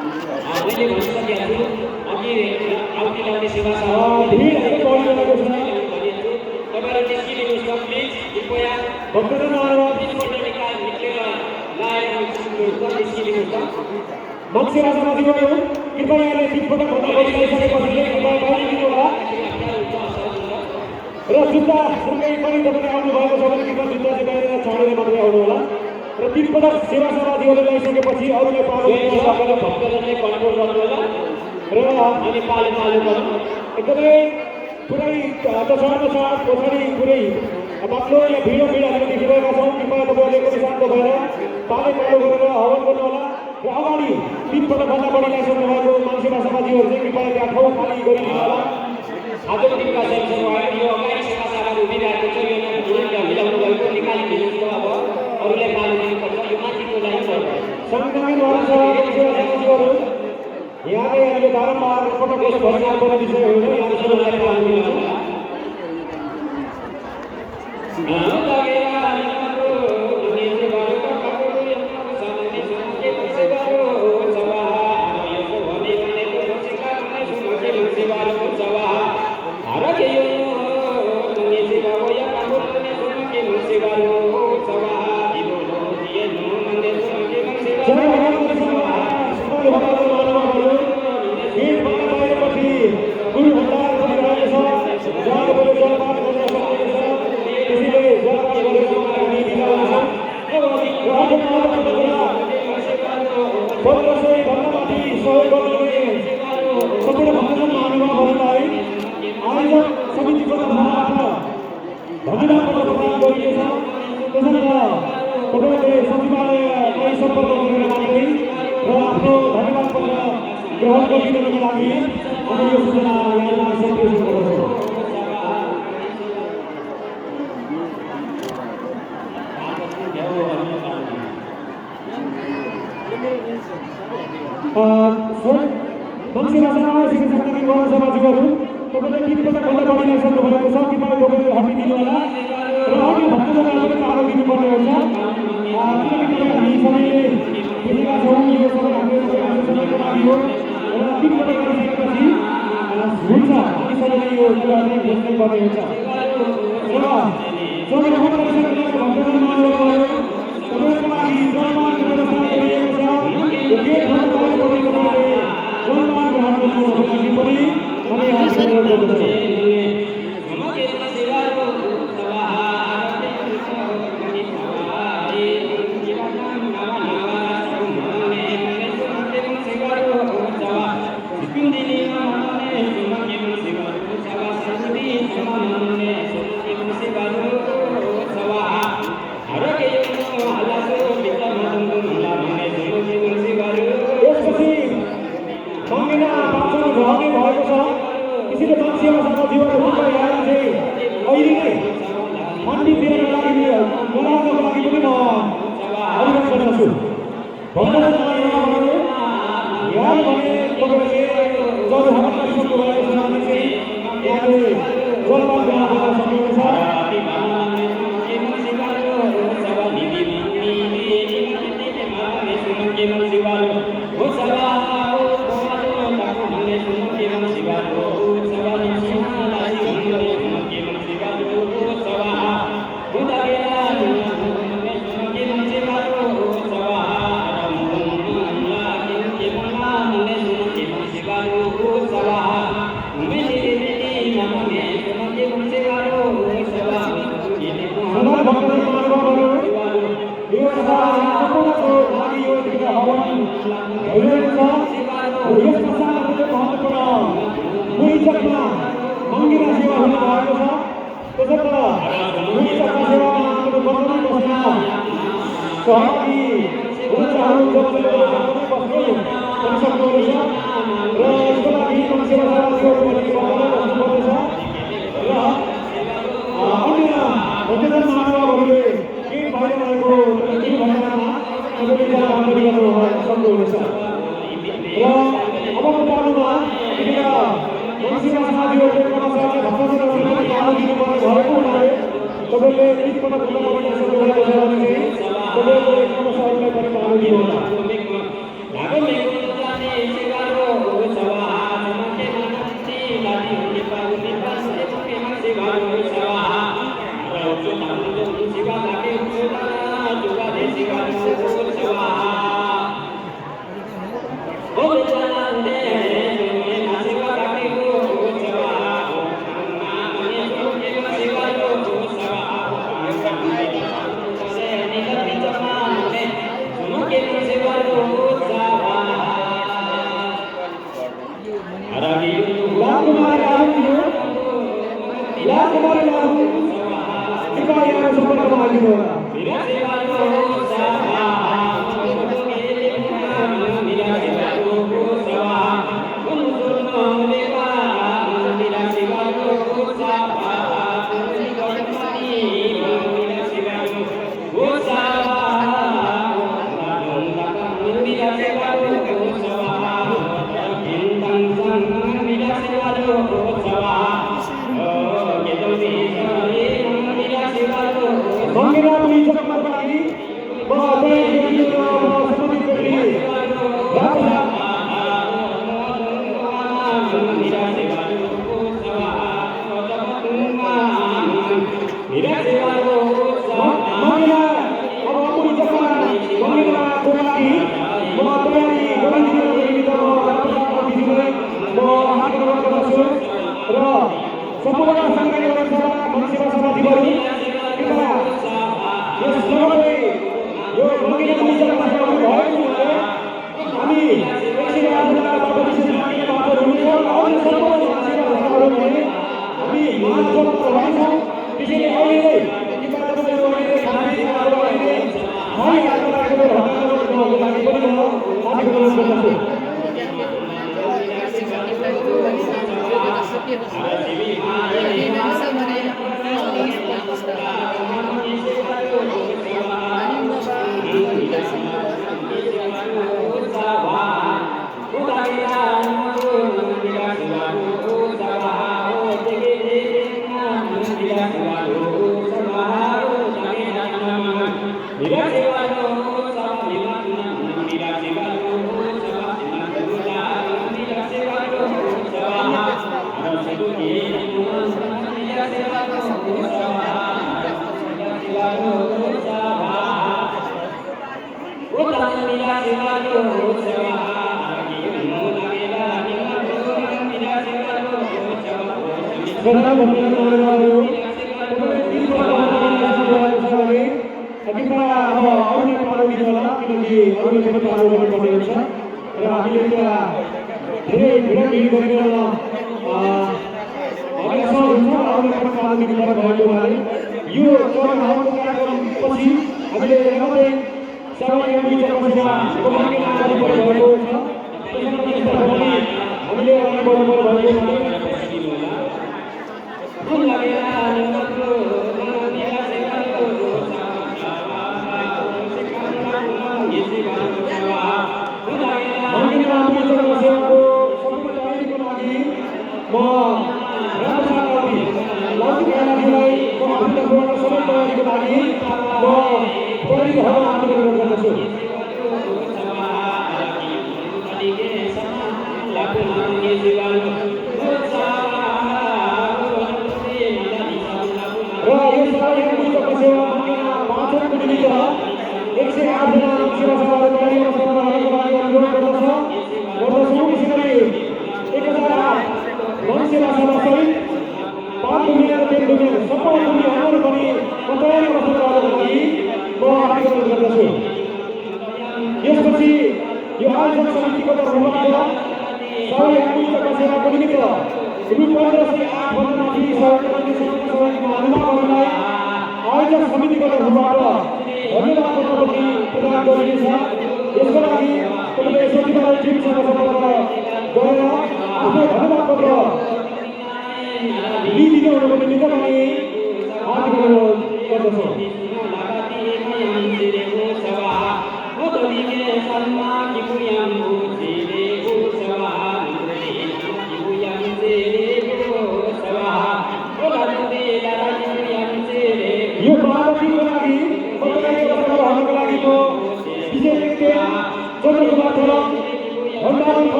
मैले भनिसकेको छु अघि आउने लाउने सेवा छ भिडहरू बढिरहेको छ। तपाईँहरू निस्किदिनुहोस् न प्लिज कृपया भक्तजन महानुभाव तिनपल्ट निक्लेर लाएर निस्किदिनुहोस् न। मङ्सिरा समाजहरू कृपया यहाँले 3 पटक भन्दा बढी लगाइसकेपछि चाहिँ कृपया बाहिर दिनुहोला र जुत्तासँगै पनि तपाईँले आउनुभएको छ भने कृपया जुत्ता चाहिँ बाहिर छाडेर मात्रै आउनुहोला र 3 पटक सेवा समाधिहरूले लगाइसकेपछि अरूलाई पालो भक्तजनले कन्ट्रोल गर्नुहोला र अनि पालो गर्नु एकदमै पुरै दशहरा पछाडि पुरै बाक्लो या भिडो हामीले देखिरहेका छौँ। कृपया तपाईँहरूले पनि शान्त भएर पालो गरेर हवन गर्नुहोला र अगाडि 3 पटकभन्दा बढी लगाइसक्नु भएको मङ्सिरा समाधिहरू चाहिँ कृपया त्यहाँ ठाउँ खाली गरिदिनु होला। आजको दिनका दर्शक भयो यो अगाडि सेवासाहरू उभिरहेको छ यो मिलाउनु भएको निकालिदिनुहोस् न। अब अरूलाई पालो दिनुपर्छ यो माथिको लागि सँगसँगै समाजहरू यहाँले हामीले बारम्बार पटक भन्नुपर्ने विषय होइन। यहाँ सबैलाई पालो दिनुहुन्छ। सम्पूर्ण भक्तजन महानुभावहरूलाई आयोजक समितिको तर्फबाट धन्यवाद पत्र प्रदान गरिएको छ। त्यसर्थ तपाईँले सचिवालयलाई सम्पर्क गरेर मात्रै र आफ्नो धन्यवाद पत्र ग्रहण गरिदिनुको लागि म यो सूचना यहाँलाई सम्प्रेषण गर्दछु। मङ्सिरा शिक्षक समाजहरू तपाईँले 3 पटकभन्दा बढी लगाइसक्नु भएको छ। कृपया तपाईँले हटिदिनु होला र अन्य भक्तजनहरूलाई पनि पालो दिनुपर्ने हुन्छ। किनकि हामी सबैले बुझेका छौँ यो सबै हाम्रो समयको लागि हो र 3 पटक गरिसकेपछि हुन्छ हामी सबैले यो कुरा चाहिँ बुझ्नै पर्ने हुन्छ। र भक्तजन महानुभावहरू तपाईँहरूको लागि जलपानको व्यवस्था गरिएको छ। यो गेट बन्द गरेपछि तपाईँले जलपान ग्रहण गर्नुको लागि पनि हामी यहाँलाई अनुरोध गर्दछौँ। त्यसैले मङ्सिरा समाजहरू यहाँ चाहिँ अहिले नै फन्डी दिनको लागि बोलाउनको लागि पनि म अनुरोध गर्दछु। भक्तजन महानुभावहरू यहाँ भने तपाईँहरूले जब हवन गरिसक्नु भएको छ भने चाहिँ यहाँले जलपान ग्रहण गर्न सक्नुहुन्छ। मङ्गिरा सेवा हुन भएको छ। त्यसर्थ सेवामा सहभागी बच्चाहरू जसले बस्नु सक्नुहुनेछ र यसको लागि मङ्सिरा समाजहरू पनि बस्नुपर्नेछ र अन्य भक्तजन महानुभावहरूले केही भइरहेको केही भएमा तपाईँले जानकारी गर्नु सक्नुहुनेछ र अबको पालोमा मङ्सिरा समाजहरूले क्रमशः भक्तजनहरूले पनि पालो दिनुपर्ने भएको हुनाले तपाईँले 3 पटक भन्दा बढी भएको छ भने चाहिँ तपाईँले क्रमशः अरूलाई पनि पालो दिनुहोला। kemarin lalu kita yang sempat kemarin juga. Mengira menginjak mata lagi bahwa yang seperti ini dapat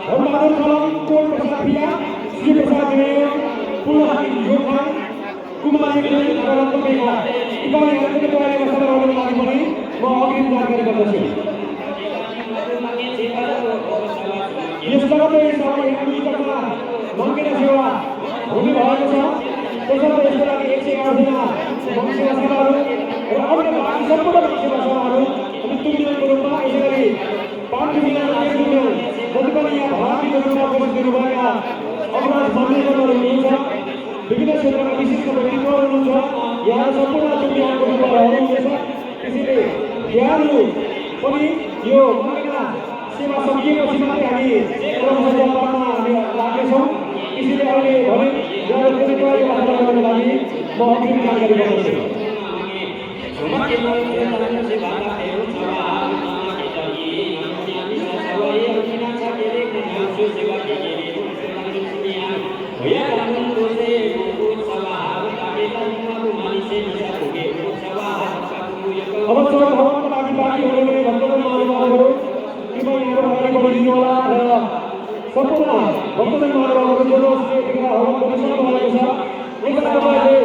धर्मबहादुर कलम, कोल प्रसाद पिया, श्री प्रसाद देव, पुलहारी योगदान, कुमारी गुरुङ र तपाईँका इकाइ अध्यक्ष तयारीका सदस्यहरूको लागि पनि म अग्रिम जानकारी गर्दछु। यस जग्गामा हेर्नुमा मङ्गेला सेवा हुने भएको छ। त्यसर्थ यसको लागि 111 जना सेवा सेवाहरू र अन्य बाँकी सम्पूर्ण सेवा सेवाहरू अनि तुल्यको रूपमा यसै गरी 5 जिल्लामा जति पनि यहाँ भारतीय रूपमा उपस्थित हुनुभएका अपराध मान्यजनहरू हुनुहुन्छ, विभिन्न क्षेत्रमा विशिष्ट व्यक्तित्वहरू हुनुहुन्छ, यहाँ सम्पूर्ण तुल्यको रूपमा रहनुहुनेछ। त्यसैले यहाँहरू पनि यो मङ्गेला सेवा सकिएपछि मात्रै हामी कर्मचारी पार्न हामी लाग्नेछौँ। त्यसैले अहिले भने यहाँहरूको तयारी गर्नको लागि म अग्रिम जानकारी गर्दछु। अब सबभन्दा लागि बाँकी हुने भक्तजन महानुभावहरू कृपया यहाँबाट अगाडि बढिदिनु होला र सम्पूर्ण भक्तजन महानुभावहरू जो जसले यतिखेर हवन गरिसक्नु भएको छ, एकता तपाईँहरूले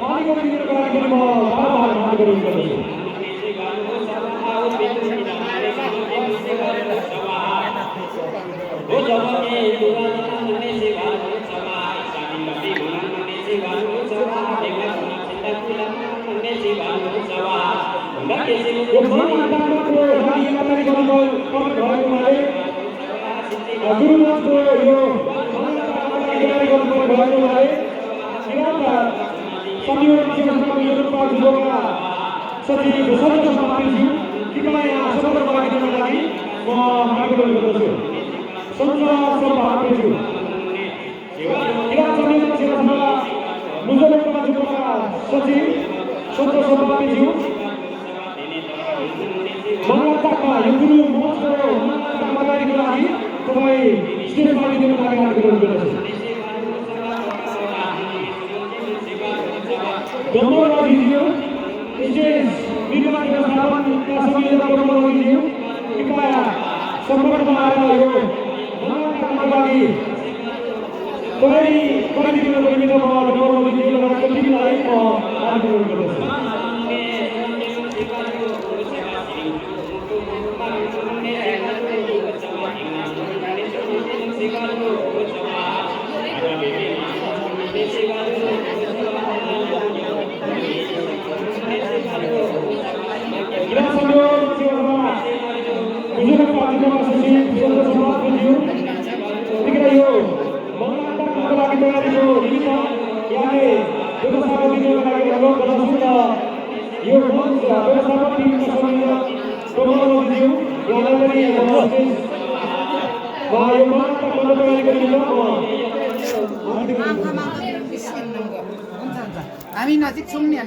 पानीको दिनको लागि पनि म बारम्बार माग गर्दछु। गुरुनाथको यो सचिव सदस्य समाप्तिज्यू कृपया यहाँ सदस्यभागी दिनको लागि म आवेदन गर्दछु। सदस्य समाप्तिज्यू किराँत संयोजक सेवा सभा मुजफ्फरपुर जिल्लाका सचिव सदस्य समाप्तिज्यू मङ्गलताका यो गुरु मोचको मङ्गलताको लागि तपाईँ स्टेजमाथि दिनको लागि आवेदन गर्दछु। गम्भीरज्यू स्टेज निर्माण व्यवस्थापनका संयोजक गम्भीरज्यू कृपया सम्पर्कमा आएर यो मङ्गलताको लागि तयारी गरिदिनुको निमित्त म गम्भीरज्यू लगायत टिमलाई म आवेदन गर्दछु। हामी नजिक छौँ नि।